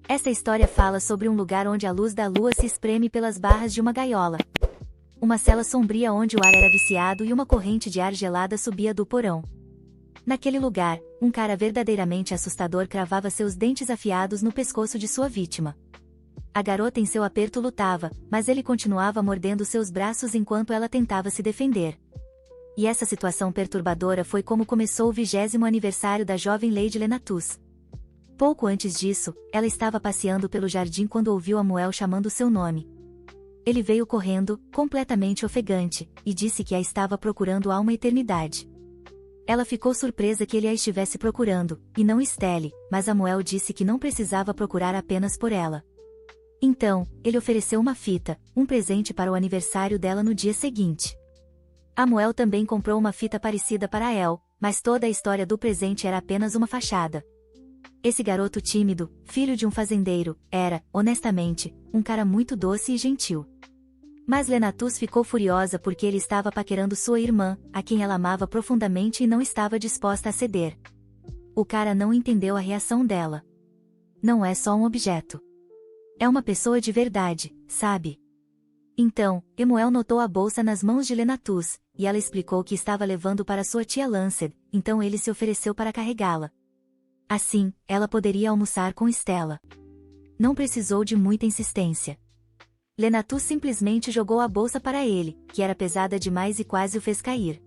Essa história fala sobre um lugar onde a luz da lua se espreme pelas barras de uma gaiola. Uma cela sombria onde o ar era viciado e uma corrente de ar gelada subia do porão. Naquele lugar, um cara verdadeiramente assustador cravava seus dentes afiados no pescoço de sua vítima. A garota em seu aperto lutava, mas ele continuava mordendo seus braços enquanto ela tentava se defender. E essa situação perturbadora foi como começou o 20º aniversário da jovem Lady Lenatus. Pouco antes disso, ela estava passeando pelo jardim quando ouviu Amuel chamando seu nome. Ele veio correndo, completamente ofegante, e disse que a estava procurando há uma eternidade. Ela ficou surpresa que ele a estivesse procurando, e não Estelle, mas Amuel disse que não precisava procurar apenas por ela. Então, ele ofereceu uma fita, um presente para o aniversário dela no dia seguinte. Amuel também comprou uma fita parecida para El, mas toda a história do presente era apenas uma fachada. Esse garoto tímido, filho de um fazendeiro, era, honestamente, um cara muito doce e gentil. Mas Lenatus ficou furiosa porque ele estava paquerando sua irmã, a quem ela amava profundamente e não estava disposta a ceder. O cara não entendeu a reação dela. Não é só um objeto. É uma pessoa de verdade, sabe? Então, Amuel notou a bolsa nas mãos de Lenatus, e ela explicou que estava levando para sua tia Lanced, então ele se ofereceu para carregá-la. Assim, ela poderia almoçar com Stella. Não precisou de muita insistência. Lenatus simplesmente jogou a bolsa para ele, que era pesada demais e quase o fez cair.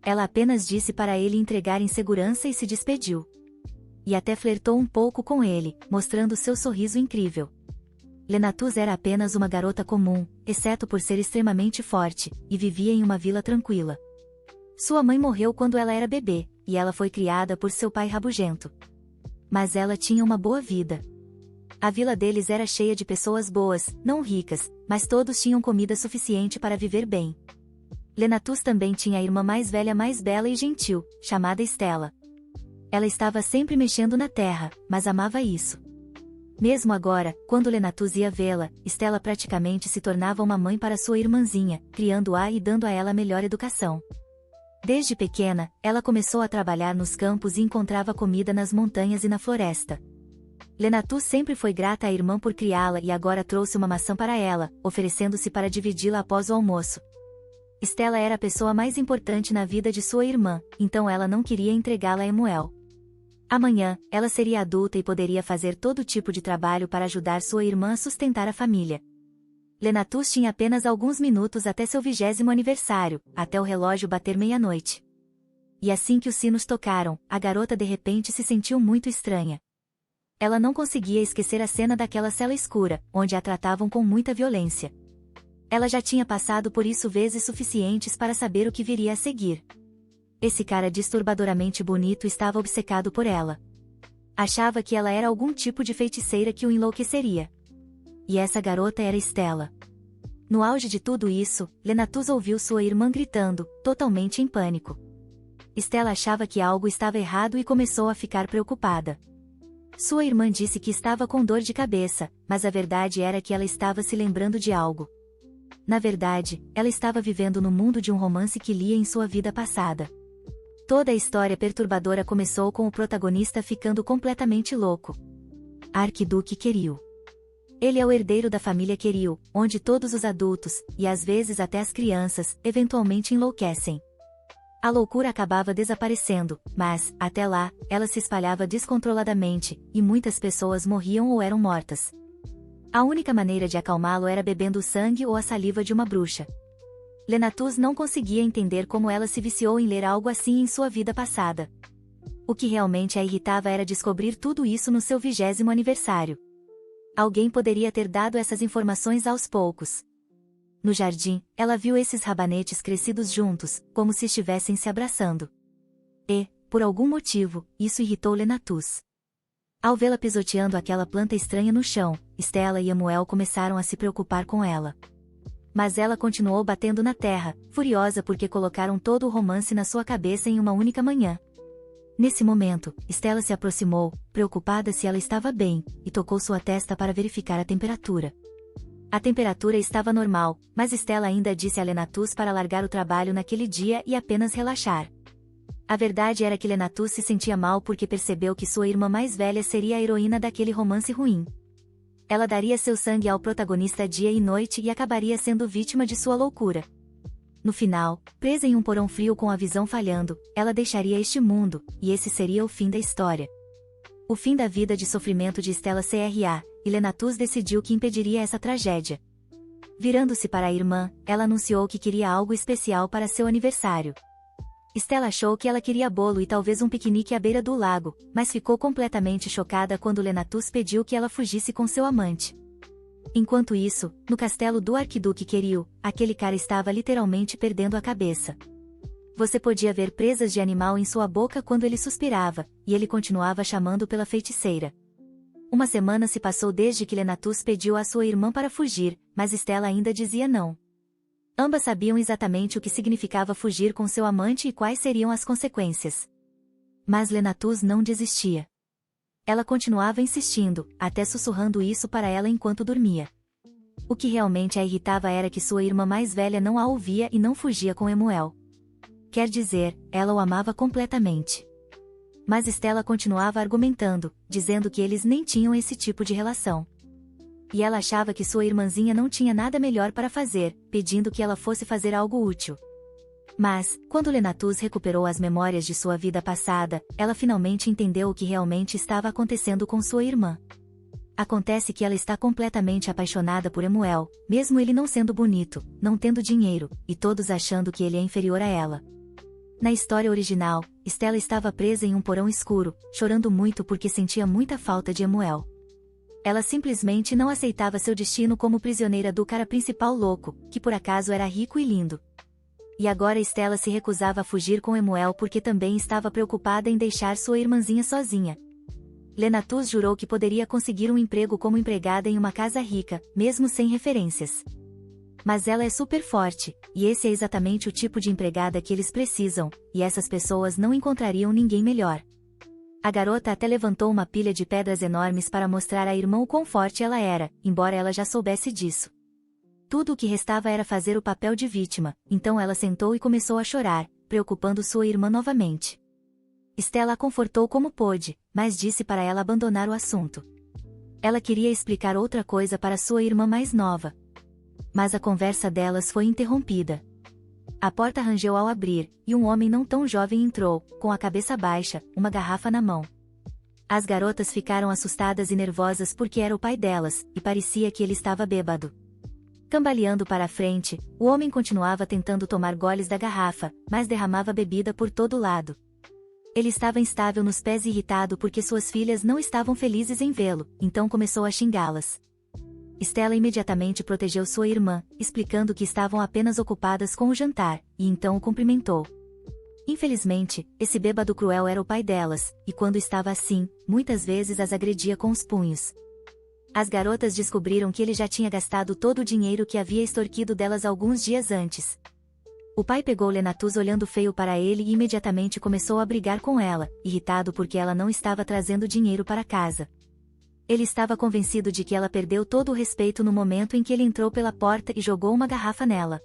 Ela apenas disse para ele entregar em segurança e se despediu. E até flertou um pouco com ele, mostrando seu sorriso incrível. Lenatus era apenas uma garota comum, exceto por ser extremamente forte, e vivia em uma vila tranquila. Sua mãe morreu quando ela era bebê, e ela foi criada por seu pai rabugento. Mas ela tinha uma boa vida. A vila deles era cheia de pessoas boas, não ricas, mas todos tinham comida suficiente para viver bem. Lenatus também tinha a irmã mais velha mais bela e gentil, chamada Stella. Ela estava sempre mexendo na terra, mas amava isso. Mesmo agora, quando Lenatus ia vê-la, Stella praticamente se tornava uma mãe para sua irmãzinha, criando-a e dando a ela a melhor educação. Desde pequena, ela começou a trabalhar nos campos e encontrava comida nas montanhas e na floresta. Lenatus sempre foi grata à irmã por criá-la e agora trouxe uma maçã para ela, oferecendo-se para dividi-la após o almoço. Stella era a pessoa mais importante na vida de sua irmã, então ela não queria entregá-la a Amuel. Amanhã, ela seria adulta e poderia fazer todo tipo de trabalho para ajudar sua irmã a sustentar a família. Lenatus tinha apenas alguns minutos até seu 20º aniversário, até o relógio bater meia-noite. E assim que os sinos tocaram, a garota de repente se sentiu muito estranha. Ela não conseguia esquecer a cena daquela cela escura, onde a tratavam com muita violência. Ela já tinha passado por isso vezes suficientes para saber o que viria a seguir. Esse cara disturbadoramente bonito estava obcecado por ela. Achava que ela era algum tipo de feiticeira que o enlouqueceria. E essa garota era Stella. No auge de tudo isso, Lenatus ouviu sua irmã gritando, totalmente em pânico. Stella achava que algo estava errado e começou a ficar preocupada. Sua irmã disse que estava com dor de cabeça, mas a verdade era que ela estava se lembrando de algo. Na verdade, ela estava vivendo no mundo de um romance que lia em sua vida passada. Toda a história perturbadora começou com o protagonista ficando completamente louco. Arquiduque Queril. Ele é o herdeiro da família Queril, onde todos os adultos, e às vezes até as crianças, eventualmente enlouquecem. A loucura acabava desaparecendo, mas, até lá, ela se espalhava descontroladamente, e muitas pessoas morriam ou eram mortas. A única maneira de acalmá-lo era bebendo o sangue ou a saliva de uma bruxa. Lenatus não conseguia entender como ela se viciou em ler algo assim em sua vida passada. O que realmente a irritava era descobrir tudo isso no seu 20º aniversário. Alguém poderia ter dado essas informações aos poucos. No jardim, ela viu esses rabanetes crescidos juntos, como se estivessem se abraçando. E, por algum motivo, isso irritou Lenatus. Ao vê-la pisoteando aquela planta estranha no chão, Stella e Amuel começaram a se preocupar com ela. Mas ela continuou batendo na terra, furiosa porque colocaram todo o romance na sua cabeça em uma única manhã. Nesse momento, Stella se aproximou, preocupada se ela estava bem, e tocou sua testa para verificar a temperatura. A temperatura estava normal, mas Stella ainda disse a Lenatus para largar o trabalho naquele dia e apenas relaxar. A verdade era que Lenatus se sentia mal porque percebeu que sua irmã mais velha seria a heroína daquele romance ruim. Ela daria seu sangue ao protagonista dia e noite e acabaria sendo vítima de sua loucura. No final, presa em um porão frio com a visão falhando, ela deixaria este mundo, e esse seria o fim da história. O fim da vida de sofrimento de Stella CRA, e Lenatus decidiu que impediria essa tragédia. Virando-se para a irmã, ela anunciou que queria algo especial para seu aniversário. Stella achou que ela queria bolo e talvez um piquenique à beira do lago, mas ficou completamente chocada quando Lenatus pediu que ela fugisse com seu amante. Enquanto isso, no castelo do arquiduque Queril, aquele cara estava literalmente perdendo a cabeça. Você podia ver presas de animal em sua boca quando ele suspirava, e ele continuava chamando pela feiticeira. Uma semana se passou desde que Lenatus pediu à sua irmã para fugir, mas Stella ainda dizia não. Ambas sabiam exatamente o que significava fugir com seu amante e quais seriam as consequências. Mas Lenatus não desistia. Ela continuava insistindo, até sussurrando isso para ela enquanto dormia. O que realmente a irritava era que sua irmã mais velha não a ouvia e não fugia com Emuel. Quer dizer, ela o amava completamente. Mas Stella continuava argumentando, dizendo que eles nem tinham esse tipo de relação. E ela achava que sua irmãzinha não tinha nada melhor para fazer, pedindo que ela fosse fazer algo útil. Mas, quando Lenatus recuperou as memórias de sua vida passada, ela finalmente entendeu o que realmente estava acontecendo com sua irmã. Acontece que ela está completamente apaixonada por Emuel, mesmo ele não sendo bonito, não tendo dinheiro, e todos achando que ele é inferior a ela. Na história original, Stella estava presa em um porão escuro, chorando muito porque sentia muita falta de Emuel. Ela simplesmente não aceitava seu destino como prisioneira do cara principal louco, que por acaso era rico e lindo. E agora Stella se recusava a fugir com Emuel porque também estava preocupada em deixar sua irmãzinha sozinha. Lenatus jurou que poderia conseguir um emprego como empregada em uma casa rica, mesmo sem referências. Mas ela é super forte, e esse é exatamente o tipo de empregada que eles precisam, e essas pessoas não encontrariam ninguém melhor. A garota até levantou uma pilha de pedras enormes para mostrar à irmã o quão forte ela era, embora ela já soubesse disso. Tudo o que restava era fazer o papel de vítima, então ela sentou e começou a chorar, preocupando sua irmã novamente. Stella a confortou como pôde, mas disse para ela abandonar o assunto. Ela queria explicar outra coisa para sua irmã mais nova. Mas a conversa delas foi interrompida. A porta rangeu ao abrir, e um homem não tão jovem entrou, com a cabeça baixa, uma garrafa na mão. As garotas ficaram assustadas e nervosas porque era o pai delas, e parecia que ele estava bêbado. Cambaleando para a frente, o homem continuava tentando tomar goles da garrafa, mas derramava bebida por todo lado. Ele estava instável nos pés e irritado porque suas filhas não estavam felizes em vê-lo, então começou a xingá-las. Stella imediatamente protegeu sua irmã, explicando que estavam apenas ocupadas com o jantar, e então o cumprimentou. Infelizmente, esse bêbado cruel era o pai delas, e quando estava assim, muitas vezes as agredia com os punhos. As garotas descobriram que ele já tinha gastado todo o dinheiro que havia extorquido delas alguns dias antes. O pai pegou Lenatus olhando feio para ele e imediatamente começou a brigar com ela, irritado porque ela não estava trazendo dinheiro para casa. Ele estava convencido de que ela perdeu todo o respeito no momento em que ele entrou pela porta e jogou uma garrafa nela.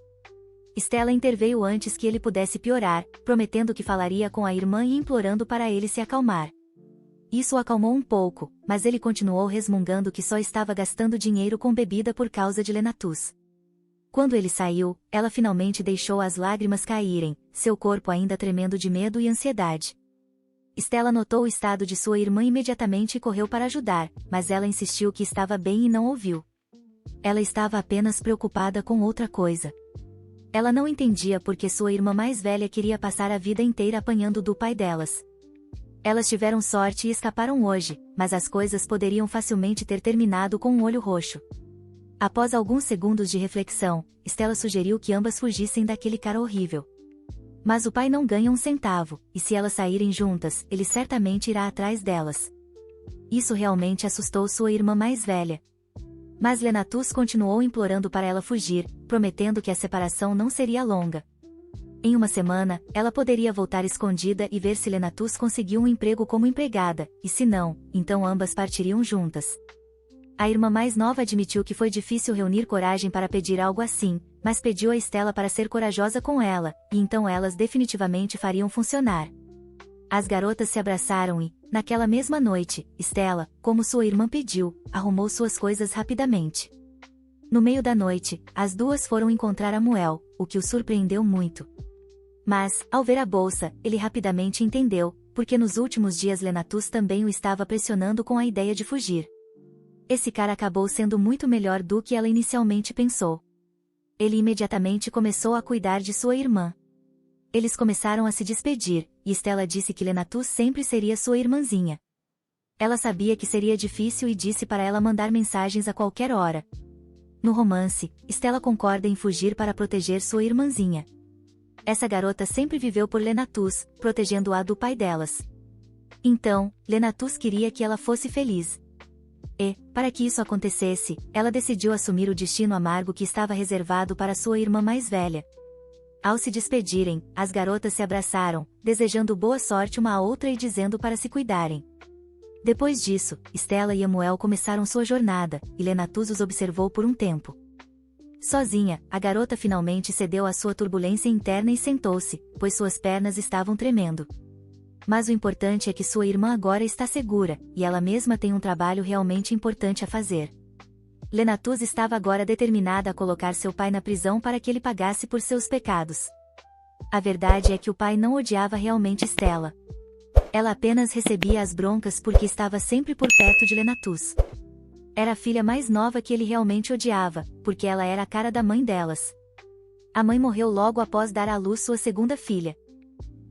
Stella interveio antes que ele pudesse piorar, prometendo que falaria com a irmã e implorando para ele se acalmar. Isso o acalmou um pouco, mas ele continuou resmungando que só estava gastando dinheiro com bebida por causa de Lenatus. Quando ele saiu, ela finalmente deixou as lágrimas caírem, seu corpo ainda tremendo de medo e ansiedade. Stella notou o estado de sua irmã imediatamente e correu para ajudar, mas ela insistiu que estava bem e não ouviu. Ela estava apenas preocupada com outra coisa. Ela não entendia por que sua irmã mais velha queria passar a vida inteira apanhando do pai delas. Elas tiveram sorte e escaparam hoje, mas as coisas poderiam facilmente ter terminado com um olho roxo. Após alguns segundos de reflexão, Stella sugeriu que ambas fugissem daquele cara horrível. Mas o pai não ganha um centavo, e se elas saírem juntas, ele certamente irá atrás delas. Isso realmente assustou sua irmã mais velha. Mas Lenatus continuou implorando para ela fugir, prometendo que a separação não seria longa. Em uma semana, ela poderia voltar escondida e ver se Lenatus conseguiu um emprego como empregada, e se não, então ambas partiriam juntas. A irmã mais nova admitiu que foi difícil reunir coragem para pedir algo assim, mas pediu a Stella para ser corajosa com ela, e então elas definitivamente fariam funcionar. As garotas se abraçaram e, naquela mesma noite, Stella, como sua irmã pediu, arrumou suas coisas rapidamente. No meio da noite, as duas foram encontrar Amuel, o que o surpreendeu muito. Mas, ao ver a bolsa, ele rapidamente entendeu, porque nos últimos dias Lenatus também o estava pressionando com a ideia de fugir. Esse cara acabou sendo muito melhor do que ela inicialmente pensou. Ele imediatamente começou a cuidar de sua irmã. Eles começaram a se despedir, e Stella disse que Lenatus sempre seria sua irmãzinha. Ela sabia que seria difícil e disse para ela mandar mensagens a qualquer hora. No romance, Stella concorda em fugir para proteger sua irmãzinha. Essa garota sempre viveu por Lenatus, protegendo-a do pai delas. Então, Lenatus queria que ela fosse feliz. E, para que isso acontecesse, ela decidiu assumir o destino amargo que estava reservado para sua irmã mais velha. Ao se despedirem, as garotas se abraçaram, desejando boa sorte uma à outra e dizendo para se cuidarem. Depois disso, Stella e Amuel começaram sua jornada, e Lenatus os observou por um tempo. Sozinha, a garota finalmente cedeu à sua turbulência interna e sentou-se, pois suas pernas estavam tremendo. Mas o importante é que sua irmã agora está segura, e ela mesma tem um trabalho realmente importante a fazer. Lenatus estava agora determinada a colocar seu pai na prisão para que ele pagasse por seus pecados. A verdade é que o pai não odiava realmente Stella. Ela apenas recebia as broncas porque estava sempre por perto de Lenatus. Era a filha mais nova que ele realmente odiava, porque ela era a cara da mãe delas. A mãe morreu logo após dar à luz sua segunda filha.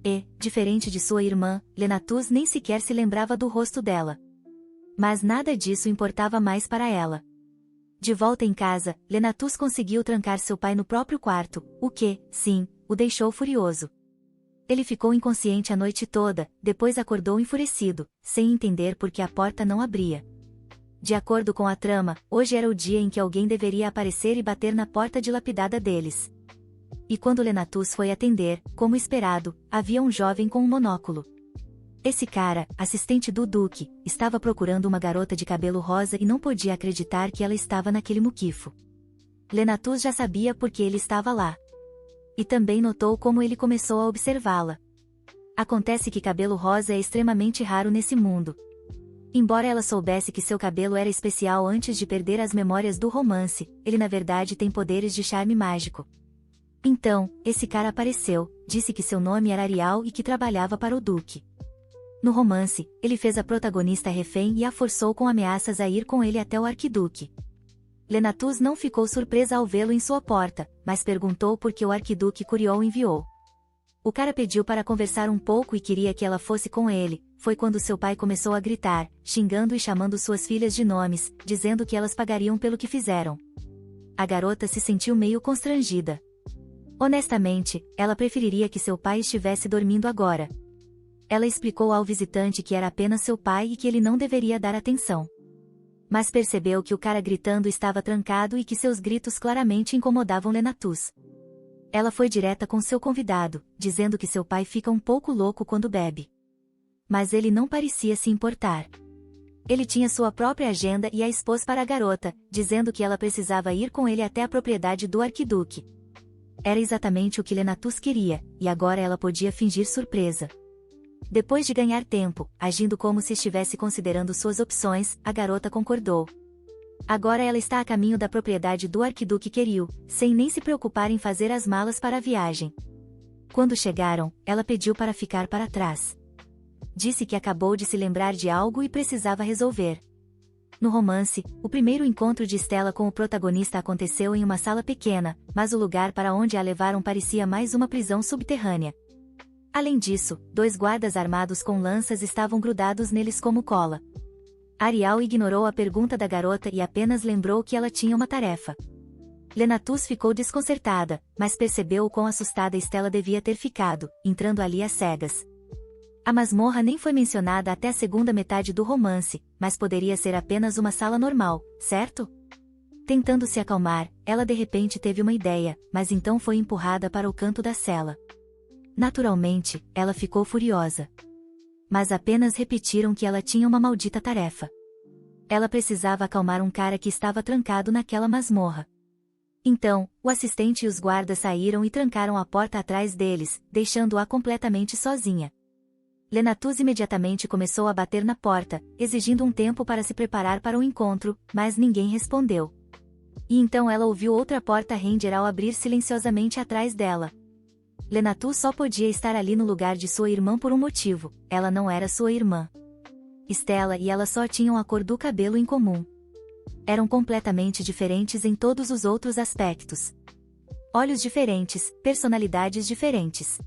E, diferente de sua irmã, Lenatus nem sequer se lembrava do rosto dela. Mas nada disso importava mais para ela. De volta em casa, Lenatus conseguiu trancar seu pai no próprio quarto, o que, sim, o deixou furioso. Ele ficou inconsciente a noite toda, depois acordou enfurecido, sem entender por que a porta não abria. De acordo com a trama, hoje era o dia em que alguém deveria aparecer e bater na porta dilapidada deles. E quando Lenatus foi atender, como esperado, havia um jovem com um monóculo. Esse cara, assistente do Duque, estava procurando uma garota de cabelo rosa e não podia acreditar que ela estava naquele muquifo. Lenatus já sabia por que ele estava lá. E também notou como ele começou a observá-la. Acontece que cabelo rosa é extremamente raro nesse mundo. Embora ela soubesse que seu cabelo era especial antes de perder as memórias do romance, ele na verdade tem poderes de charme mágico. Então, esse cara apareceu, disse que seu nome era Arial e que trabalhava para o Duque. No romance, ele fez a protagonista refém e a forçou com ameaças a ir com ele até o arquiduque. Lenatus não ficou surpresa ao vê-lo em sua porta, mas perguntou por que o arquiduque Curiol enviou. O cara pediu para conversar um pouco e queria que ela fosse com ele. Foi quando seu pai começou a gritar, xingando e chamando suas filhas de nomes, dizendo que elas pagariam pelo que fizeram. A garota se sentiu meio constrangida. Honestamente, ela preferiria que seu pai estivesse dormindo agora. Ela explicou ao visitante que era apenas seu pai e que ele não deveria dar atenção. Mas percebeu que o cara gritando estava trancado e que seus gritos claramente incomodavam Lenatus. Ela foi direta com seu convidado, dizendo que seu pai fica um pouco louco quando bebe. Mas ele não parecia se importar. Ele tinha sua própria agenda e a expôs para a garota, dizendo que ela precisava ir com ele até a propriedade do arquiduque. Era exatamente o que Lenatus queria, e agora ela podia fingir surpresa. Depois de ganhar tempo, agindo como se estivesse considerando suas opções, a garota concordou. Agora ela está a caminho da propriedade do arquiduque Kirill, sem nem se preocupar em fazer as malas para a viagem. Quando chegaram, ela pediu para ficar para trás. Disse que acabou de se lembrar de algo e precisava resolver. No romance, o primeiro encontro de Stella com o protagonista aconteceu em uma sala pequena, mas o lugar para onde a levaram parecia mais uma prisão subterrânea. Além disso, 2 guardas armados com lanças estavam grudados neles como cola. Arial ignorou a pergunta da garota e apenas lembrou que ela tinha uma tarefa. Lenatus ficou desconcertada, mas percebeu o quão assustada Stella devia ter ficado, entrando ali às cegas. A masmorra nem foi mencionada até a segunda metade do romance, mas poderia ser apenas uma sala normal, certo? Tentando se acalmar, ela de repente teve uma ideia, mas então foi empurrada para o canto da cela. Naturalmente, ela ficou furiosa. Mas apenas repetiram que ela tinha uma maldita tarefa. Ela precisava acalmar um cara que estava trancado naquela masmorra. Então, o assistente e os guardas saíram e trancaram a porta atrás deles, deixando-a completamente sozinha. Lenatus imediatamente começou a bater na porta, exigindo um tempo para se preparar para o encontro, mas ninguém respondeu. E então ela ouviu outra porta Ranger ao abrir silenciosamente atrás dela. Lenatus só podia estar ali no lugar de sua irmã por um motivo: ela não era sua irmã. Stella e ela só tinham a cor do cabelo em comum. Eram completamente diferentes em todos os outros aspectos. Olhos diferentes, personalidades diferentes.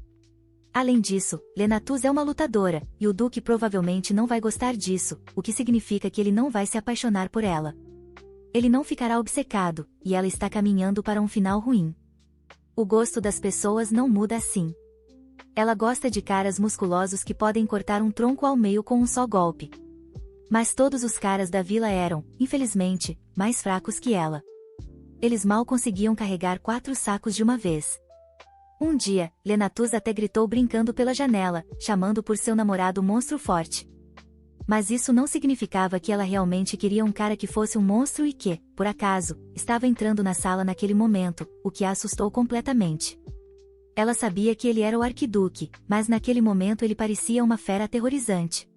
Além disso, Lenatus é uma lutadora, e o Duque provavelmente não vai gostar disso, o que significa que ele não vai se apaixonar por ela. Ele não ficará obcecado, e ela está caminhando para um final ruim. O gosto das pessoas não muda assim. Ela gosta de caras musculosos que podem cortar um tronco ao meio com um só golpe. Mas todos os caras da vila eram, infelizmente, mais fracos que ela. Eles mal conseguiam carregar 4 sacos de uma vez. Um dia, Lenatus até gritou brincando pela janela, chamando por seu namorado monstro forte. Mas isso não significava que ela realmente queria um cara que fosse um monstro e que, por acaso, estava entrando na sala naquele momento, o que a assustou completamente. Ela sabia que ele era o arquiduque, mas naquele momento ele parecia uma fera aterrorizante.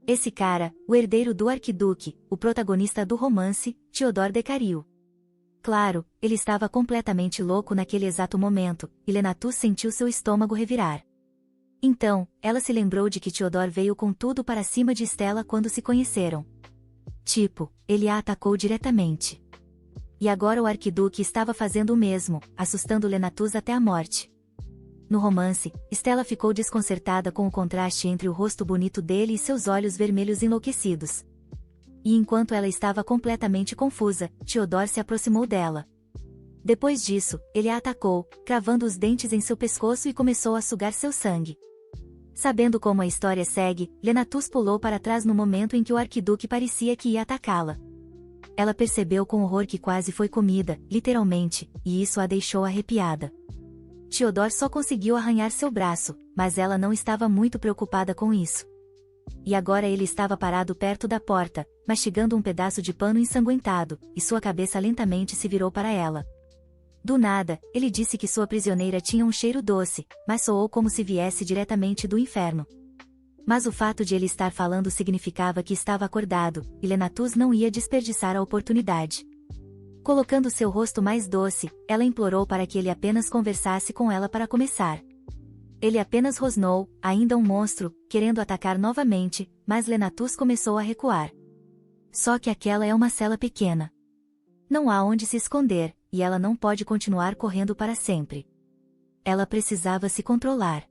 Esse cara, o herdeiro do arquiduque, o protagonista do romance, Theodore Decario. Claro, ele estava completamente louco naquele exato momento, e Lenatus sentiu seu estômago revirar. Então, ela se lembrou de que Theodore veio com tudo para cima de Stella quando se conheceram. Tipo, ele a atacou diretamente. E agora o arquiduque estava fazendo o mesmo, assustando Lenatus até a morte. No romance, Stella ficou desconcertada com o contraste entre o rosto bonito dele e seus olhos vermelhos enlouquecidos. E enquanto ela estava completamente confusa, Theodore se aproximou dela. Depois disso, ele a atacou, cravando os dentes em seu pescoço e começou a sugar seu sangue. Sabendo como a história segue, Lenatus pulou para trás no momento em que o arquiduque parecia que ia atacá-la. Ela percebeu com horror que quase foi comida, literalmente, e isso a deixou arrepiada. Theodore só conseguiu arranhar seu braço, mas ela não estava muito preocupada com isso. E agora ele estava parado perto da porta, mastigando um pedaço de pano ensanguentado, e sua cabeça lentamente se virou para ela. Do nada, ele disse que sua prisioneira tinha um cheiro doce, mas soou como se viesse diretamente do inferno. Mas o fato de ele estar falando significava que estava acordado, e Lenatus não ia desperdiçar a oportunidade. Colocando seu rosto mais doce, ela implorou para que ele apenas conversasse com ela para começar. Ele apenas rosnou, ainda um monstro, querendo atacar novamente, mas Lenatus começou a recuar. Só que aquela é uma cela pequena. Não há onde se esconder, e ela não pode continuar correndo para sempre. Ela precisava se controlar.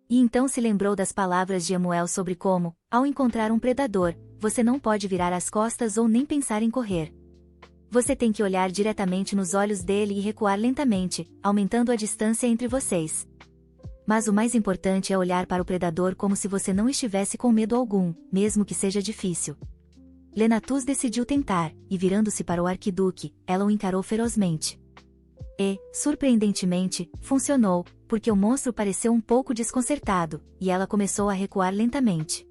E então se lembrou das palavras de Emuel sobre como, ao encontrar um predador, você não pode virar as costas ou nem pensar em correr. Você tem que olhar diretamente nos olhos dele e recuar lentamente, aumentando a distância entre vocês. Mas o mais importante é olhar para o predador como se você não estivesse com medo algum, mesmo que seja difícil. Lenatus decidiu tentar, e virando-se para o arquiduque, ela o encarou ferozmente. E, surpreendentemente, funcionou, porque o monstro pareceu um pouco desconcertado, e ela começou a recuar lentamente.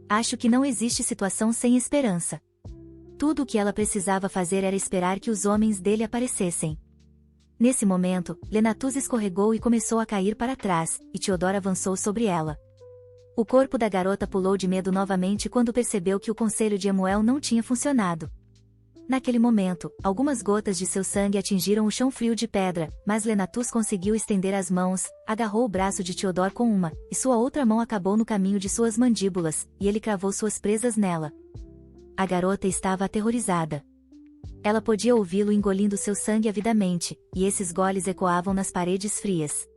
Acho que não existe situação sem esperança. Tudo o que ela precisava fazer era esperar que os homens dele aparecessem. Nesse momento, Lenatus escorregou e começou a cair para trás, e Theodore avançou sobre ela. O corpo da garota pulou de medo novamente quando percebeu que o conselho de Emuel não tinha funcionado. Naquele momento, algumas gotas de seu sangue atingiram o chão frio de pedra, mas Lenatus conseguiu estender as mãos, agarrou o braço de Theodore com uma, e sua outra mão acabou no caminho de suas mandíbulas, e ele cravou suas presas nela. A garota estava aterrorizada. Ela podia ouvi-lo engolindo seu sangue avidamente, e esses goles ecoavam nas paredes frias.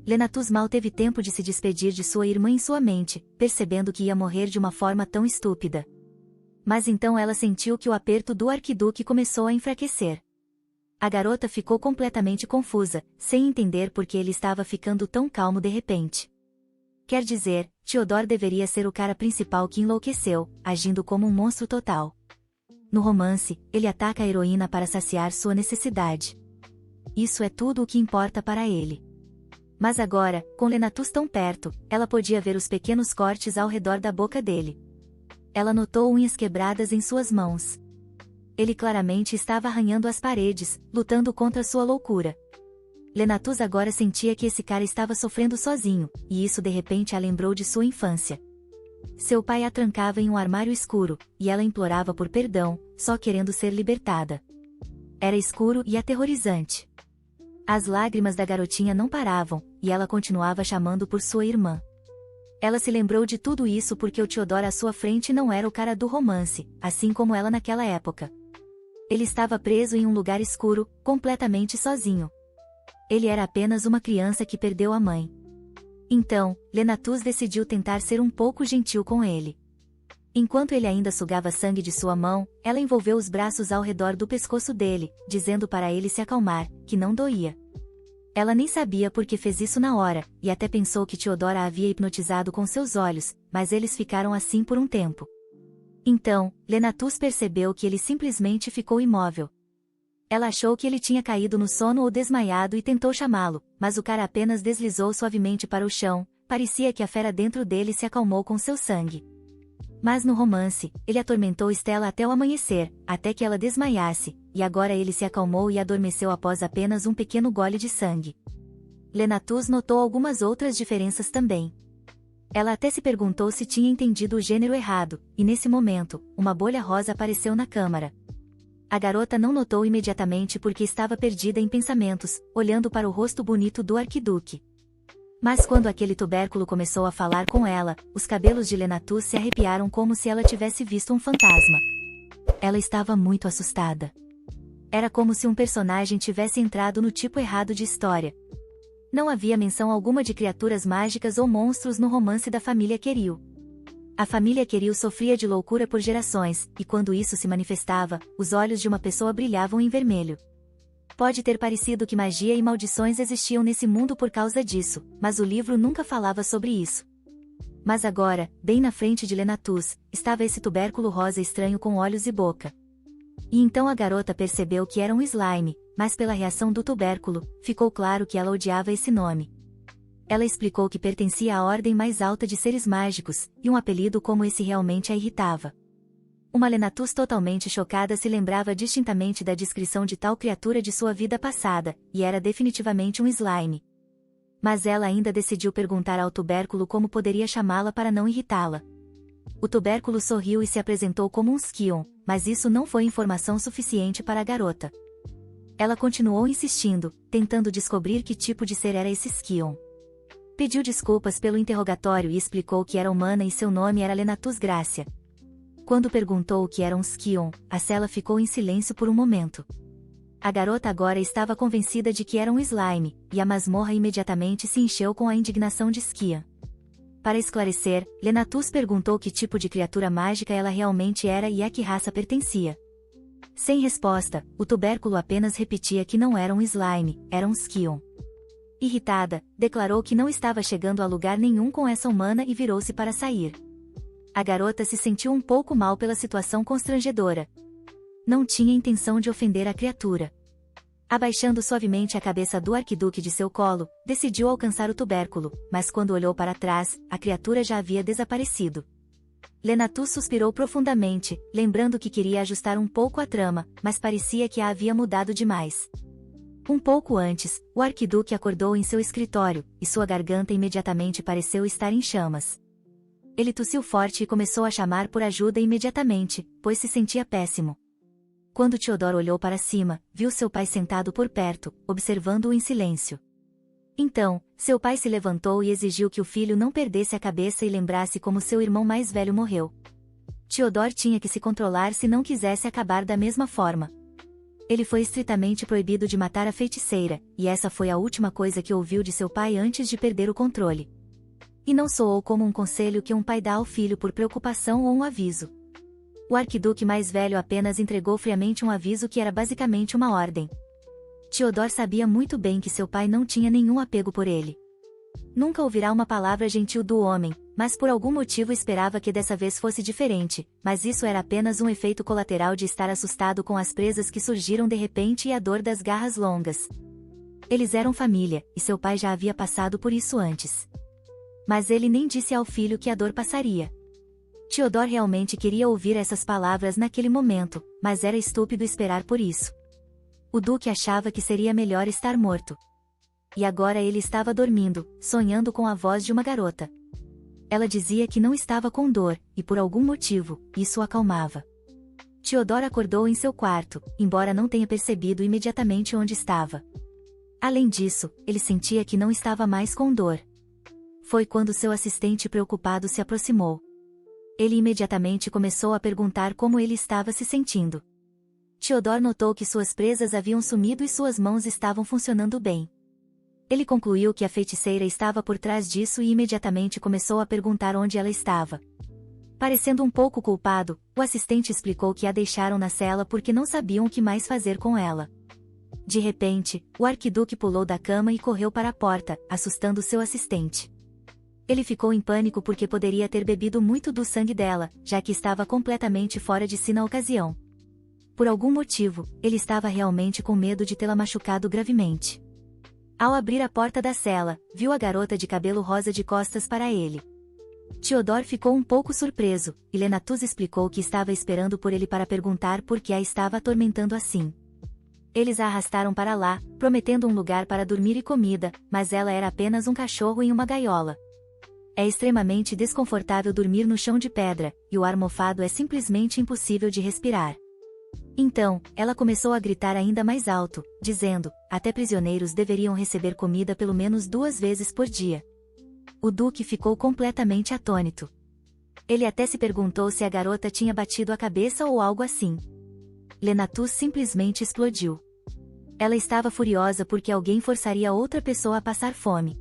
Lenatus mal teve tempo de se despedir de sua irmã em sua mente, percebendo que ia morrer de uma forma tão estúpida. Mas então ela sentiu que o aperto do arquiduque começou a enfraquecer. A garota ficou completamente confusa, sem entender por que ele estava ficando tão calmo de repente. Quer dizer, Theodore deveria ser o cara principal que enlouqueceu, agindo como um monstro total. No romance, ele ataca a heroína para saciar sua necessidade. Isso é tudo o que importa para ele. Mas agora, com Lenatus tão perto, ela podia ver os pequenos cortes ao redor da boca dele. Ela notou unhas quebradas em suas mãos. Ele claramente estava arranhando as paredes, lutando contra sua loucura. Lenatus agora sentia que esse cara estava sofrendo sozinho, e isso de repente a lembrou de sua infância. Seu pai a trancava em um armário escuro, e ela implorava por perdão, só querendo ser libertada. Era escuro e aterrorizante. As lágrimas da garotinha não paravam, e ela continuava chamando por sua irmã. Ela se lembrou de tudo isso porque o Theodore à sua frente não era o cara do romance, assim como ela naquela época. Ele estava preso em um lugar escuro, completamente sozinho. Ele era apenas uma criança que perdeu a mãe. Então, Lenatus decidiu tentar ser um pouco gentil com ele. Enquanto ele ainda sugava sangue de sua mão, ela envolveu os braços ao redor do pescoço dele, dizendo para ele se acalmar, que não doía. Ela nem sabia por que fez isso na hora, e até pensou que Theodore a havia hipnotizado com seus olhos, mas eles ficaram assim por um tempo. Então, Lenatus percebeu que ele simplesmente ficou imóvel. Ela achou que ele tinha caído no sono ou desmaiado e tentou chamá-lo, mas o cara apenas deslizou suavemente para o chão, parecia que a fera dentro dele se acalmou com seu sangue. Mas no romance, ele atormentou Stella até o amanhecer, até que ela desmaiasse, e agora ele se acalmou e adormeceu após apenas um pequeno gole de sangue. Lenatus notou algumas outras diferenças também. Ela até se perguntou se tinha entendido o gênero errado, e nesse momento, uma bolha rosa apareceu na câmara. A garota não notou imediatamente porque estava perdida em pensamentos, olhando para o rosto bonito do arquiduque. Mas quando aquele tubérculo começou a falar com ela, os cabelos de Lenatus se arrepiaram como se ela tivesse visto um fantasma. Ela estava muito assustada. Era como se um personagem tivesse entrado no tipo errado de história. Não havia menção alguma de criaturas mágicas ou monstros no romance da família Queril. A família Queril sofria de loucura por gerações, e quando isso se manifestava, os olhos de uma pessoa brilhavam em vermelho. Pode ter parecido que magia e maldições existiam nesse mundo por causa disso, mas o livro nunca falava sobre isso. Mas agora, bem na frente de Lenatus, estava esse tubérculo rosa estranho com olhos e boca. E então a garota percebeu que era um slime, mas pela reação do tubérculo, ficou claro que ela odiava esse nome. Ela explicou que pertencia à ordem mais alta de seres mágicos, e um apelido como esse realmente a irritava. Uma Lenatus totalmente chocada se lembrava distintamente da descrição de tal criatura de sua vida passada, e era definitivamente um slime. Mas ela ainda decidiu perguntar ao tubérculo como poderia chamá-la para não irritá-la. O tubérculo sorriu e se apresentou como um Scion, mas isso não foi informação suficiente para a garota. Ela continuou insistindo, tentando descobrir que tipo de ser era esse Scion. Pediu desculpas pelo interrogatório e explicou que era humana e seu nome era Lenatus Grácia. Quando perguntou o que era um Scion, a cela ficou em silêncio por um momento. A garota agora estava convencida de que era um slime, e a masmorra imediatamente se encheu com a indignação de Scion. Para esclarecer, Lenatus perguntou que tipo de criatura mágica ela realmente era e a que raça pertencia. Sem resposta, o tubérculo apenas repetia que não era um slime, era um Scion. Irritada, declarou que não estava chegando a lugar nenhum com essa humana e virou-se para sair. A garota se sentiu um pouco mal pela situação constrangedora. Não tinha intenção de ofender a criatura. Abaixando suavemente a cabeça do arquiduque de seu colo, decidiu alcançar o tubérculo, mas quando olhou para trás, a criatura já havia desaparecido. Lenatus suspirou profundamente, lembrando que queria ajustar um pouco a trama, mas parecia que a havia mudado demais. Um pouco antes, o arquiduque acordou em seu escritório, e sua garganta imediatamente pareceu estar em chamas. Ele tossiu forte e começou a chamar por ajuda imediatamente, pois se sentia péssimo. Quando Theodore olhou para cima, viu seu pai sentado por perto, observando-o em silêncio. Então, seu pai se levantou e exigiu que o filho não perdesse a cabeça e lembrasse como seu irmão mais velho morreu. Theodore tinha que se controlar se não quisesse acabar da mesma forma. Ele foi estritamente proibido de matar a feiticeira, e essa foi a última coisa que ouviu de seu pai antes de perder o controle. E não soou como um conselho que um pai dá ao filho por preocupação ou um aviso. O arquiduque mais velho apenas entregou friamente um aviso que era basicamente uma ordem. Theodore sabia muito bem que seu pai não tinha nenhum apego por ele. Nunca ouvirá uma palavra gentil do homem, mas por algum motivo esperava que dessa vez fosse diferente, mas isso era apenas um efeito colateral de estar assustado com as presas que surgiram de repente e a dor das garras longas. Eles eram família, e seu pai já havia passado por isso antes. Mas ele nem disse ao filho que a dor passaria. Theodore realmente queria ouvir essas palavras naquele momento, mas era estúpido esperar por isso. O duque achava que seria melhor estar morto. e agora ele estava dormindo, sonhando com a voz de uma garota. Ela dizia que não estava com dor, e por algum motivo, isso o acalmava. Theodore acordou em seu quarto, embora não tenha percebido imediatamente onde estava. Além disso, ele sentia que não estava mais com dor. Foi quando seu assistente preocupado se aproximou. Ele imediatamente começou a perguntar como ele estava se sentindo. Theodore notou que suas presas haviam sumido e suas mãos estavam funcionando bem. Ele concluiu que a feiticeira estava por trás disso e imediatamente começou a perguntar onde ela estava. Parecendo um pouco culpado, o assistente explicou que a deixaram na cela porque não sabiam o que mais fazer com ela. De repente, o arquiduque pulou da cama e correu para a porta, assustando seu assistente. Ele ficou em pânico porque poderia ter bebido muito do sangue dela, já que estava completamente fora de si na ocasião. Por algum motivo, ele estava realmente com medo de tê-la machucado gravemente. Ao abrir a porta da cela, viu a garota de cabelo rosa de costas para ele. Theodore ficou um pouco surpreso, e Lenatus explicou que estava esperando por ele para perguntar por que a estava atormentando assim. Eles a arrastaram para lá, prometendo um lugar para dormir e comida, mas ela era apenas um cachorro em uma gaiola. É extremamente desconfortável dormir no chão de pedra, e o ar mofado é simplesmente impossível de respirar. Então, ela começou a gritar ainda mais alto, dizendo, até prisioneiros deveriam receber comida pelo menos 2 vezes por dia. O duque ficou completamente atônito. Ele até se perguntou se a garota tinha batido a cabeça ou algo assim. Lenatus simplesmente explodiu. Ela estava furiosa porque alguém forçaria outra pessoa a passar fome.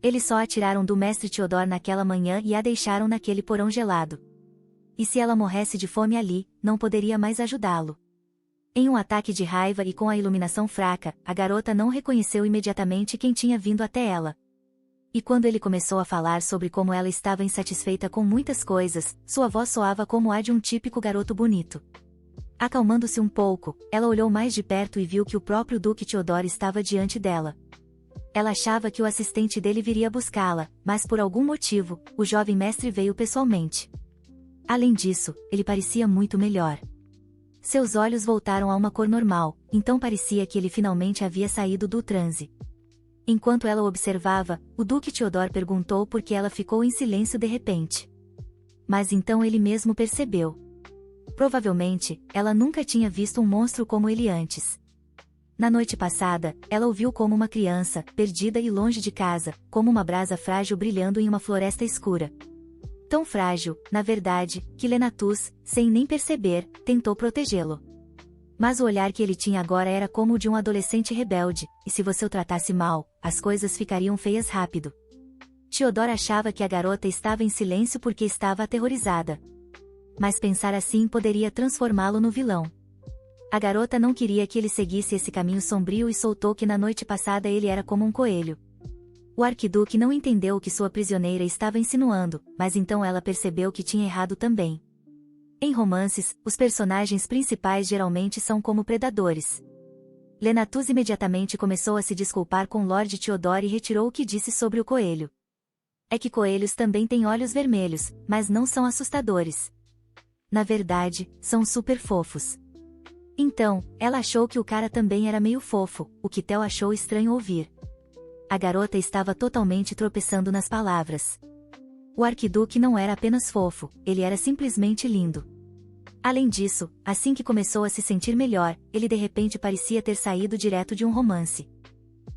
Eles só a tiraram do mestre Theodore naquela manhã e a deixaram naquele porão gelado. E se ela morresse de fome ali, não poderia mais ajudá-lo. Em um ataque de raiva e com a iluminação fraca, a garota não reconheceu imediatamente quem tinha vindo até ela. E quando ele começou a falar sobre como ela estava insatisfeita com muitas coisas, sua voz soava como a de um típico garoto bonito. Acalmando-se um pouco, ela olhou mais de perto e viu que o próprio Duque Theodore estava diante dela. Ela achava que o assistente dele viria buscá-la, mas por algum motivo, o jovem mestre veio pessoalmente. Além disso, ele parecia muito melhor. Seus olhos voltaram a uma cor normal, então parecia que ele finalmente havia saído do transe. Enquanto ela o observava, o Duque Theodore perguntou por que ela ficou em silêncio de repente. Mas então ele mesmo percebeu. Provavelmente, ela nunca tinha visto um monstro como ele antes. Na noite passada, ela o viu como uma criança, perdida e longe de casa, como uma brasa frágil brilhando em uma floresta escura. Tão frágil, na verdade, que Lenatus, sem nem perceber, tentou protegê-lo. Mas o olhar que ele tinha agora era como o de um adolescente rebelde, e se você o tratasse mal, as coisas ficariam feias rápido. Theodore achava que a garota estava em silêncio porque estava aterrorizada. Mas pensar assim poderia transformá-lo no vilão. A garota não queria que ele seguisse esse caminho sombrio e soltou que na noite passada ele era como um coelho. O arquiduque não entendeu o que sua prisioneira estava insinuando, mas então ela percebeu que tinha errado também. Em romances, os personagens principais geralmente são como predadores. Lenatus imediatamente começou a se desculpar com Lord Theodore e retirou o que disse sobre o coelho. É que coelhos também têm olhos vermelhos, mas não são assustadores. Na verdade, são super fofos. Então, ela achou que o cara também era meio fofo, o que Theo achou estranho ouvir. A garota estava totalmente tropeçando nas palavras. O arquiduque não era apenas fofo, ele era simplesmente lindo. Além disso, assim que começou a se sentir melhor, ele de repente parecia ter saído direto de um romance.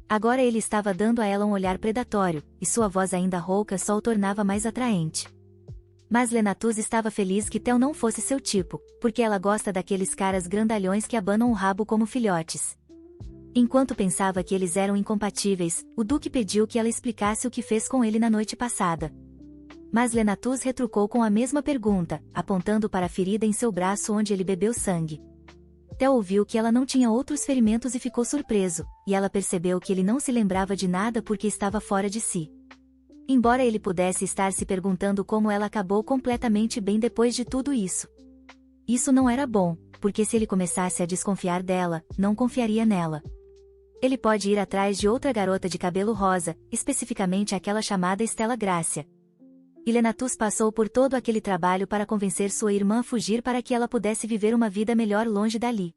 Agora ele estava dando a ela um olhar predatório, e sua voz ainda rouca só o tornava mais atraente. Mas Lenatus estava feliz que Theo não fosse seu tipo, porque ela gosta daqueles caras grandalhões que abanam o rabo como filhotes. Enquanto pensava que eles eram incompatíveis, o Duque pediu que ela explicasse o que fez com ele na noite passada. Mas Lenatus retrucou com a mesma pergunta, apontando para a ferida em seu braço onde ele bebeu sangue. Theo ouviu que ela não tinha outros ferimentos e ficou surpreso, e ela percebeu que ele não se lembrava de nada porque estava fora de si. Embora ele pudesse estar se perguntando como ela acabou completamente bem depois de tudo isso. Isso não era bom, porque se ele começasse a desconfiar dela, não confiaria nela. Ele pode ir atrás de outra garota de cabelo rosa, especificamente aquela chamada Stella Grácia. E Lenatus passou por todo aquele trabalho para convencer sua irmã a fugir para que ela pudesse viver uma vida melhor longe dali.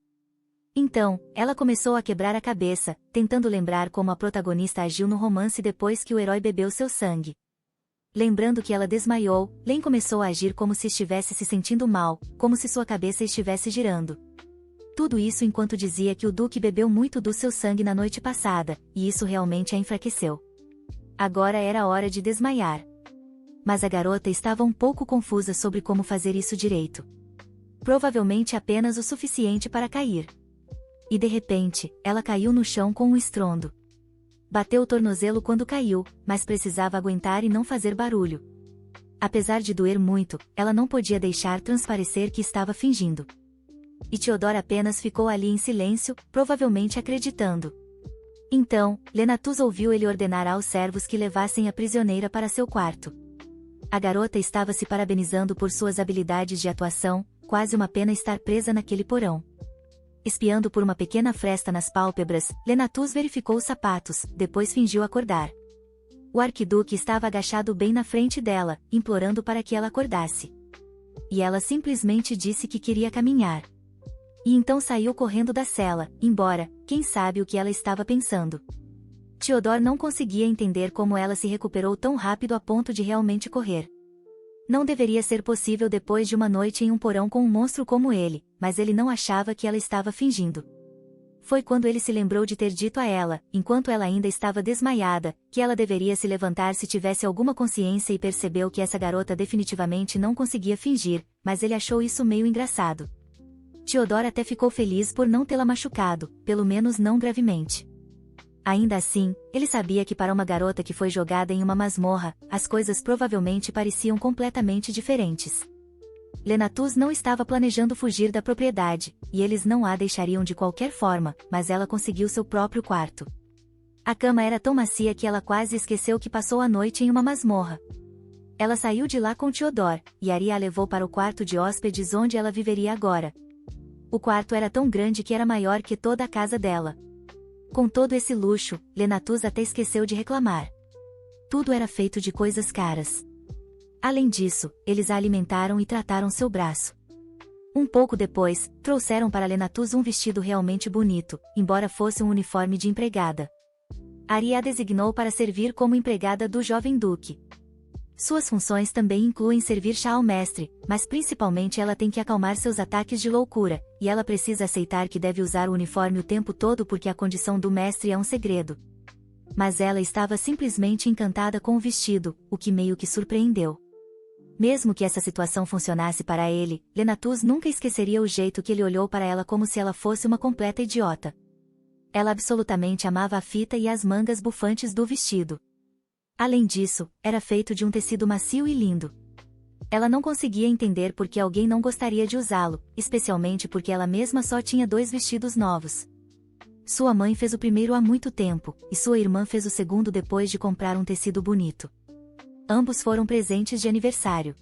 Então, ela começou a quebrar a cabeça, tentando lembrar como a protagonista agiu no romance depois que o herói bebeu seu sangue. Lembrando que ela desmaiou, Len começou a agir como se estivesse se sentindo mal, como se sua cabeça estivesse girando. Tudo isso enquanto dizia que o Duque bebeu muito do seu sangue na noite passada, e isso realmente a enfraqueceu. Agora era hora de desmaiar. Mas a garota estava um pouco confusa sobre como fazer isso direito. Provavelmente apenas o suficiente para cair. E de repente, ela caiu no chão com um estrondo. Bateu o tornozelo quando caiu, mas precisava aguentar e não fazer barulho. Apesar de doer muito, ela não podia deixar transparecer que estava fingindo. E Theodore apenas ficou ali em silêncio, provavelmente acreditando. Então, Lenatus ouviu ele ordenar aos servos que levassem a prisioneira para seu quarto. A garota estava se parabenizando por suas habilidades de atuação, quase uma pena estar presa naquele porão. Espiando por uma pequena fresta nas pálpebras, Lenatus verificou os sapatos, depois fingiu acordar. O arquiduque estava agachado bem na frente dela, implorando para que ela acordasse. E ela simplesmente disse que queria caminhar. E então saiu correndo da cela, embora, quem sabe o que ela estava pensando. Theodore não conseguia entender como ela se recuperou tão rápido a ponto de realmente correr. Não deveria ser possível depois de uma noite em um porão com um monstro como ele, mas ele não achava que ela estava fingindo. Foi quando ele se lembrou de ter dito a ela, enquanto ela ainda estava desmaiada, que ela deveria se levantar se tivesse alguma consciência e percebeu que essa garota definitivamente não conseguia fingir, mas ele achou isso meio engraçado. Theodore até ficou feliz por não tê-la machucado, pelo menos não gravemente. Ainda assim, ele sabia que para uma garota que foi jogada em uma masmorra, as coisas provavelmente pareciam completamente diferentes. Lenatus não estava planejando fugir da propriedade, e eles não a deixariam de qualquer forma, mas ela conseguiu seu próprio quarto. A cama era tão macia que ela quase esqueceu que passou a noite em uma masmorra. Ela saiu de lá com Theodore, e Aria a levou para o quarto de hóspedes onde ela viveria agora. O quarto era tão grande que era maior que toda a casa dela. Com todo esse luxo, Lenatus até esqueceu de reclamar. Tudo era feito de coisas caras. Além disso, eles a alimentaram e trataram seu braço. Um pouco depois, trouxeram para Lenatus um vestido realmente bonito, embora fosse um uniforme de empregada. Aria a designou para servir como empregada do jovem duque. Suas funções também incluem servir chá ao mestre, mas principalmente ela tem que acalmar seus ataques de loucura, e ela precisa aceitar que deve usar o uniforme o tempo todo porque a condição do mestre é um segredo. Mas ela estava simplesmente encantada com o vestido, o que meio que surpreendeu. Mesmo que essa situação funcionasse para ele, Lenatus nunca esqueceria o jeito que ele olhou para ela como se ela fosse uma completa idiota. Ela absolutamente amava a fita e as mangas bufantes do vestido. Além disso, era feito de um tecido macio e lindo. Ela não conseguia entender por que alguém não gostaria de usá-lo, especialmente porque ela mesma só tinha 2 vestidos novos. Sua mãe fez o primeiro há muito tempo, e sua irmã fez o segundo depois de comprar um tecido bonito. Ambos foram presentes de aniversário.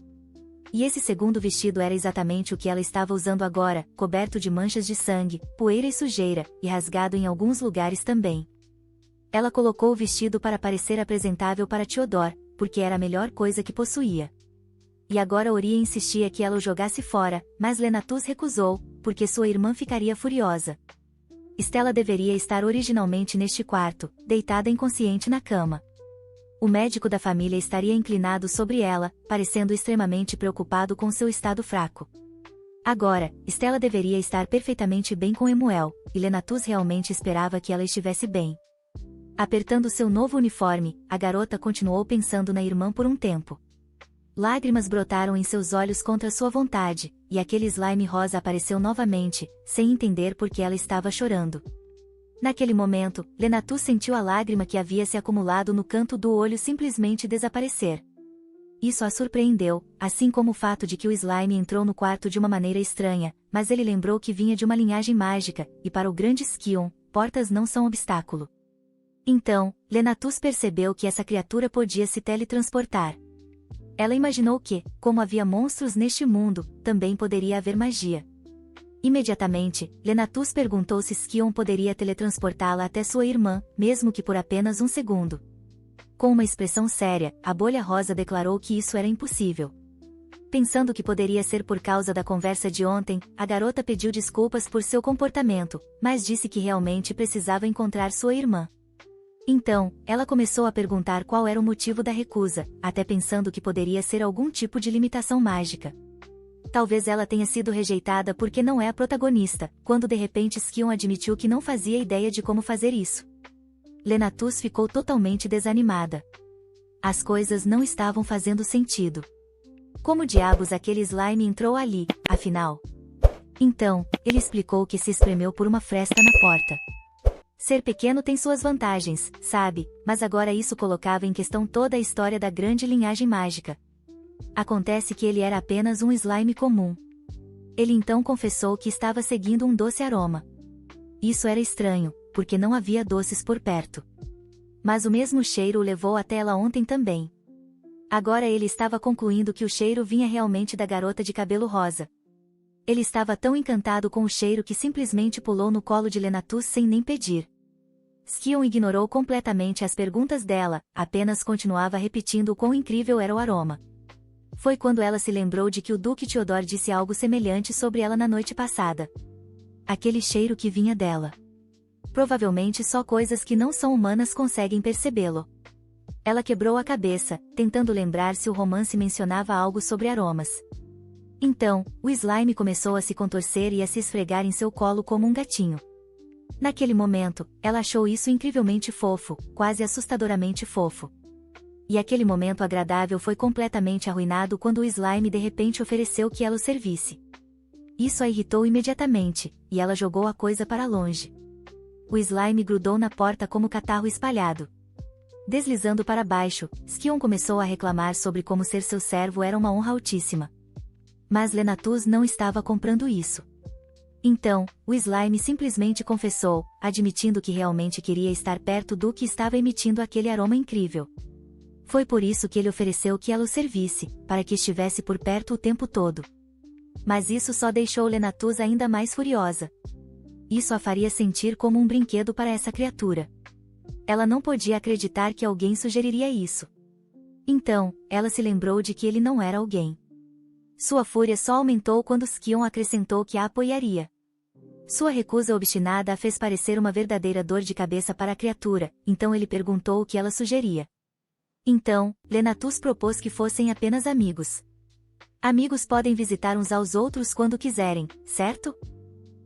E esse segundo vestido era exatamente o que ela estava usando agora, coberto de manchas de sangue, poeira e sujeira, e rasgado em alguns lugares também. Ela colocou o vestido para parecer apresentável para Theodore, porque era a melhor coisa que possuía. E agora Oria insistia que ela o jogasse fora, mas Lenatus recusou, porque sua irmã ficaria furiosa. Stella deveria estar originalmente neste quarto, deitada inconsciente na cama. O médico da família estaria inclinado sobre ela, parecendo extremamente preocupado com seu estado fraco. Agora, Stella deveria estar perfeitamente bem com Emuel, e Lenatus realmente esperava que ela estivesse bem. Apertando seu novo uniforme, a garota continuou pensando na irmã por um tempo. Lágrimas brotaram em seus olhos contra sua vontade, e aquele slime rosa apareceu novamente, sem entender por que ela estava chorando. Naquele momento, Lenatus sentiu a lágrima que havia se acumulado no canto do olho simplesmente desaparecer. Isso a surpreendeu, assim como o fato de que o slime entrou no quarto de uma maneira estranha, mas ele lembrou que vinha de uma linhagem mágica, e para o grande Skion, portas não são obstáculo. Então, Lenatus percebeu que essa criatura podia se teletransportar. Ela imaginou que, como havia monstros neste mundo, também poderia haver magia. Imediatamente, Lenatus perguntou se Skion poderia teletransportá-la até sua irmã, mesmo que por apenas um segundo. Com uma expressão séria, a bolha rosa declarou que isso era impossível. Pensando que poderia ser por causa da conversa de ontem, a garota pediu desculpas por seu comportamento, mas disse que realmente precisava encontrar sua irmã. Então, ela começou a perguntar qual era o motivo da recusa, até pensando que poderia ser algum tipo de limitação mágica. Talvez ela tenha sido rejeitada porque não é a protagonista, quando de repente Skion admitiu que não fazia ideia de como fazer isso. Lenatus ficou totalmente desanimada. As coisas não estavam fazendo sentido. Como diabos aquele slime entrou ali, afinal? Então, ele explicou que se espremeu por uma fresta na porta. Ser pequeno tem suas vantagens, sabe, mas agora isso colocava em questão toda a história da grande linhagem mágica. Acontece que ele era apenas um slime comum. Ele então confessou que estava seguindo um doce aroma. Isso era estranho, porque não havia doces por perto. Mas o mesmo cheiro o levou até ela ontem também. Agora ele estava concluindo que o cheiro vinha realmente da garota de cabelo rosa. Ele estava tão encantado com o cheiro que simplesmente pulou no colo de Lenatus sem nem pedir. Skion ignorou completamente as perguntas dela, apenas continuava repetindo o quão incrível era o aroma. Foi quando ela se lembrou de que o Duque Theodore disse algo semelhante sobre ela na noite passada. Aquele cheiro que vinha dela. Provavelmente só coisas que não são humanas conseguem percebê-lo. Ela quebrou a cabeça, tentando lembrar se o romance mencionava algo sobre aromas. Então, o slime começou a se contorcer e a se esfregar em seu colo como um gatinho. Naquele momento, ela achou isso incrivelmente fofo, quase assustadoramente fofo. E aquele momento agradável foi completamente arruinado quando o slime de repente ofereceu que ela o servisse. Isso a irritou imediatamente, e ela jogou a coisa para longe. O slime grudou na porta como catarro espalhado. Deslizando para baixo, Skion começou a reclamar sobre como ser seu servo era uma honra altíssima. Mas Lenatus não estava comprando isso. Então, o slime simplesmente confessou, admitindo que realmente queria estar perto do que estava emitindo aquele aroma incrível. Foi por isso que ele ofereceu que ela o servisse, para que estivesse por perto o tempo todo. Mas isso só deixou Lenatus ainda mais furiosa. Isso a faria sentir como um brinquedo para essa criatura. Ela não podia acreditar que alguém sugeriria isso. Então, ela se lembrou de que ele não era alguém. Sua fúria só aumentou quando Skion acrescentou que a apoiaria. Sua recusa obstinada a fez parecer uma verdadeira dor de cabeça para a criatura, então ele perguntou o que ela sugeria. Então, Lenatus propôs que fossem apenas amigos. Amigos podem visitar uns aos outros quando quiserem, certo?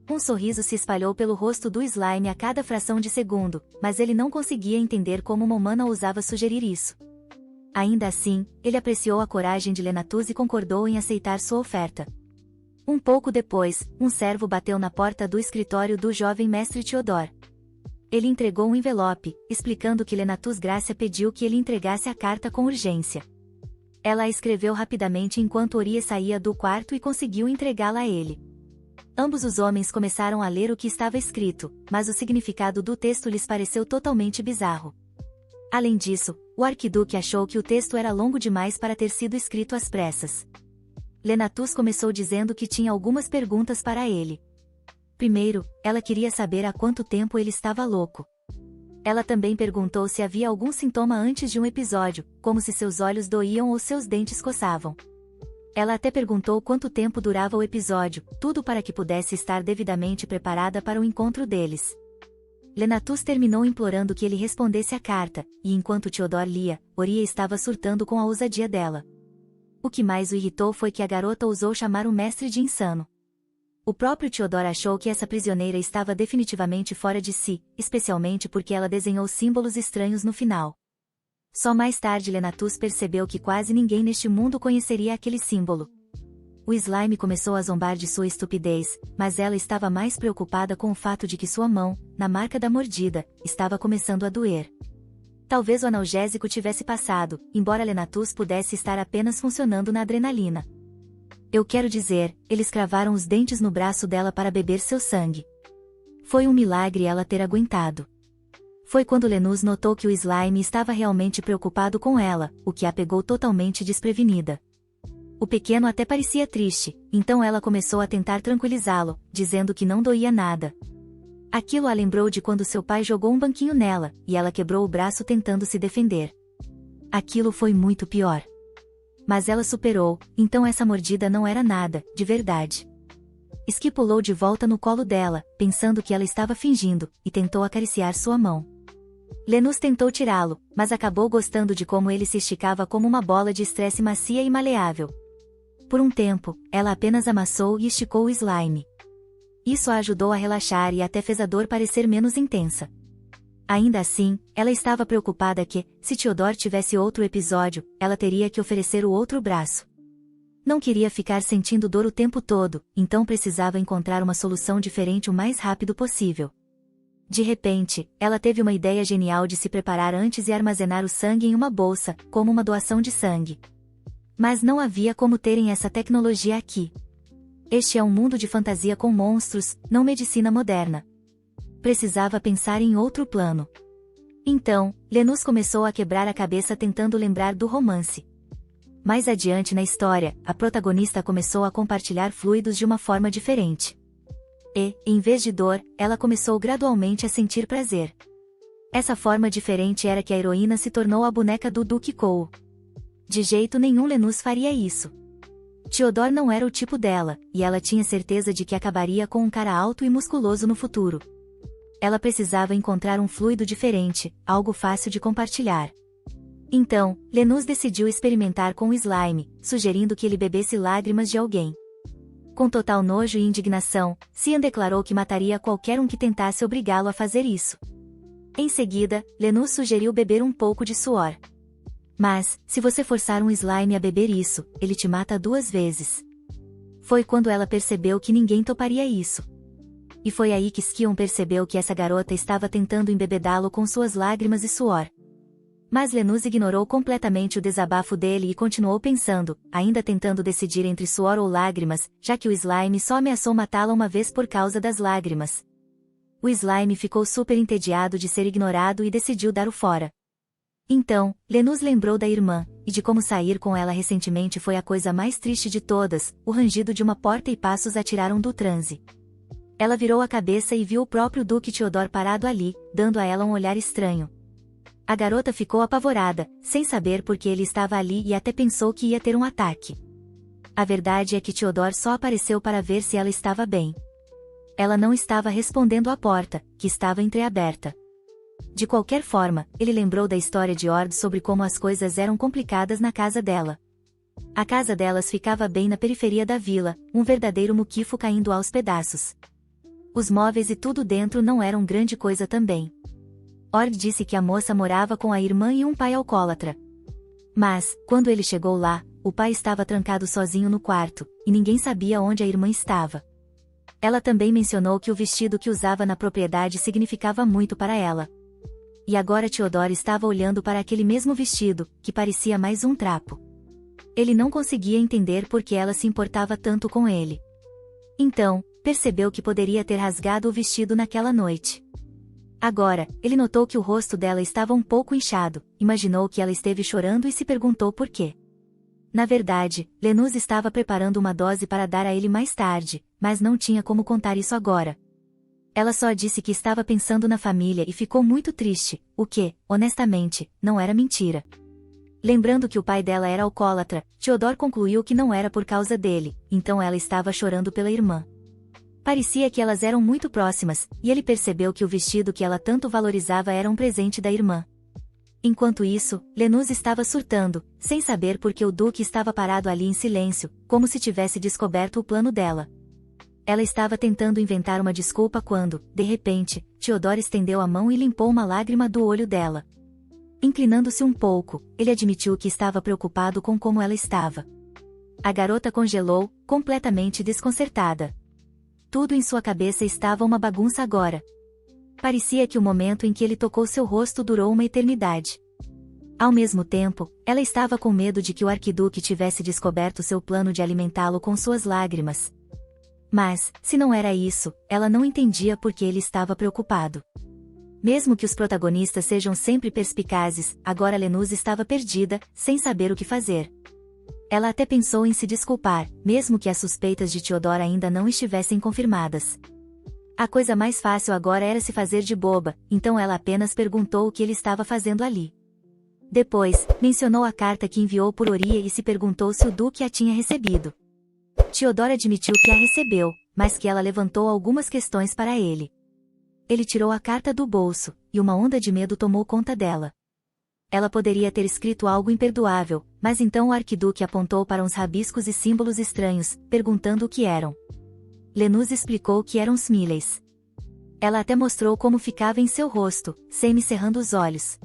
Um sorriso se espalhou pelo rosto do slime a cada fração de segundo, mas ele não conseguia entender como uma humana ousava sugerir isso. Ainda assim, ele apreciou a coragem de Lenatus e concordou em aceitar sua oferta. Um pouco depois, um servo bateu na porta do escritório do jovem mestre Theodore. Ele entregou um envelope, explicando que Lenatus Gracia pediu que ele entregasse a carta com urgência. Ela a escreveu rapidamente enquanto Oria saía do quarto e conseguiu entregá-la a ele. Ambos os homens começaram a ler o que estava escrito, mas o significado do texto lhes pareceu totalmente bizarro. Além disso, o arquiduque achou que o texto era longo demais para ter sido escrito às pressas. Lenatus começou dizendo que tinha algumas perguntas para ele. Primeiro, ela queria saber há quanto tempo ele estava louco. Ela também perguntou se havia algum sintoma antes de um episódio, como se seus olhos doíam ou seus dentes coçavam. Ela até perguntou quanto tempo durava o episódio, tudo para que pudesse estar devidamente preparada para o encontro deles. Lenatus terminou implorando que ele respondesse a carta, e enquanto Theodore lia, Oria estava surtando com a ousadia dela. O que mais o irritou foi que a garota ousou chamar o mestre de insano. O próprio Theodore achou que essa prisioneira estava definitivamente fora de si, especialmente porque ela desenhou símbolos estranhos no final. Só mais tarde Lenatus percebeu que quase ninguém neste mundo conheceria aquele símbolo. O slime começou a zombar de sua estupidez, mas ela estava mais preocupada com o fato de que sua mão, na marca da mordida, estava começando a doer. Talvez o analgésico tivesse passado, embora Lenatus pudesse estar apenas funcionando na adrenalina. Eu quero dizer, eles cravaram os dentes no braço dela para beber seu sangue. Foi um milagre ela ter aguentado. Foi quando Lenus notou que o slime estava realmente preocupado com ela, o que a pegou totalmente desprevenida. O pequeno até parecia triste, então ela começou a tentar tranquilizá-lo, dizendo que não doía nada. Aquilo a lembrou de quando seu pai jogou um banquinho nela, e ela quebrou o braço tentando se defender. Aquilo foi muito pior. Mas ela superou, então essa mordida não era nada, de verdade. Skip pulou de volta no colo dela, pensando que ela estava fingindo, e tentou acariciar sua mão. Lenus tentou tirá-lo, mas acabou gostando de como ele se esticava como uma bola de estresse macia e maleável. Por um tempo, ela apenas amassou e esticou o slime. Isso a ajudou a relaxar e até fez a dor parecer menos intensa. Ainda assim, ela estava preocupada que, se Theodore tivesse outro episódio, ela teria que oferecer o outro braço. Não queria ficar sentindo dor o tempo todo, então precisava encontrar uma solução diferente o mais rápido possível. De repente, ela teve uma ideia genial de se preparar antes e armazenar o sangue em uma bolsa, como uma doação de sangue. Mas não havia como terem essa tecnologia aqui. Este é um mundo de fantasia com monstros, não medicina moderna. Precisava pensar em outro plano. Então, Lenus começou a quebrar a cabeça tentando lembrar do romance. Mais adiante na história, a protagonista começou a compartilhar fluidos de uma forma diferente. E, em vez de dor, ela começou gradualmente a sentir prazer. Essa forma diferente era que a heroína se tornou a boneca do Duke Cole. De jeito nenhum Lenus faria isso. Theodore não era o tipo dela, e ela tinha certeza de que acabaria com um cara alto e musculoso no futuro. Ela precisava encontrar um fluido diferente, algo fácil de compartilhar. Então, Lenus decidiu experimentar com o slime, sugerindo que ele bebesse lágrimas de alguém. Com total nojo e indignação, Cian declarou que mataria qualquer um que tentasse obrigá-lo a fazer isso. Em seguida, Lenus sugeriu beber um pouco de suor. Mas, se você forçar um slime a beber isso, ele te mata 2 vezes. Foi quando ela percebeu que ninguém toparia isso. E foi aí que Skion percebeu que essa garota estava tentando embebedá-lo com suas lágrimas e suor. Mas Lenus ignorou completamente o desabafo dele e continuou pensando, ainda tentando decidir entre suor ou lágrimas, já que o slime só ameaçou matá-la uma vez por causa das lágrimas. O slime ficou super entediado de ser ignorado e decidiu dar o fora. Então, Lenus lembrou da irmã, e de como sair com ela recentemente foi a coisa mais triste de todas, o rangido de uma porta e passos a tiraram do transe. Ela virou a cabeça e viu o próprio Duque Theodore parado ali, dando a ela um olhar estranho. A garota ficou apavorada, sem saber por que ele estava ali e até pensou que ia ter um ataque. A verdade é que Theodore só apareceu para ver se ela estava bem. Ela não estava respondendo à porta, que estava entreaberta. De qualquer forma, ele lembrou da história de Ord sobre como as coisas eram complicadas na casa dela. A casa delas ficava bem na periferia da vila, um verdadeiro muquifo caindo aos pedaços. Os móveis e tudo dentro não eram grande coisa também. Ord disse que a moça morava com a irmã e um pai alcoólatra. Mas, quando ele chegou lá, o pai estava trancado sozinho no quarto, e ninguém sabia onde a irmã estava. Ela também mencionou que o vestido que usava na propriedade significava muito para ela. E agora Theodore estava olhando para aquele mesmo vestido, que parecia mais um trapo. Ele não conseguia entender por que ela se importava tanto com ele. Então, percebeu que poderia ter rasgado o vestido naquela noite. Agora, ele notou que o rosto dela estava um pouco inchado, imaginou que ela esteve chorando e se perguntou por quê. Na verdade, Lenus estava preparando uma dose para dar a ele mais tarde, mas não tinha como contar isso agora. Ela só disse que estava pensando na família e ficou muito triste, o que, honestamente, não era mentira. Lembrando que o pai dela era alcoólatra, Theodore concluiu que não era por causa dele, então ela estava chorando pela irmã. Parecia que elas eram muito próximas, e ele percebeu que o vestido que ela tanto valorizava era um presente da irmã. Enquanto isso, Lenus estava surtando, sem saber por que o Duque estava parado ali em silêncio, como se tivesse descoberto o plano dela. Ela estava tentando inventar uma desculpa quando, de repente, Theodore estendeu a mão e limpou uma lágrima do olho dela. Inclinando-se um pouco, ele admitiu que estava preocupado com como ela estava. A garota congelou, completamente desconcertada. Tudo em sua cabeça estava uma bagunça agora. Parecia que o momento em que ele tocou seu rosto durou uma eternidade. Ao mesmo tempo, ela estava com medo de que o arquiduque tivesse descoberto seu plano de alimentá-lo com suas lágrimas. Mas, se não era isso, ela não entendia por que ele estava preocupado. Mesmo que os protagonistas sejam sempre perspicazes, agora Lenus estava perdida, sem saber o que fazer. Ela até pensou em se desculpar, mesmo que as suspeitas de Theodore ainda não estivessem confirmadas. A coisa mais fácil agora era se fazer de boba, então ela apenas perguntou o que ele estava fazendo ali. Depois, mencionou a carta que enviou por Oria e se perguntou se o duque a tinha recebido. Theodore admitiu que a recebeu, mas que ela levantou algumas questões para ele. Ele tirou a carta do bolso, e uma onda de medo tomou conta dela. Ela poderia ter escrito algo imperdoável, mas então o arquiduque apontou para uns rabiscos e símbolos estranhos, perguntando o que eram. Lenuz explicou que eram Smileys. Ela até mostrou como ficava em seu rosto, semicerrando os olhos.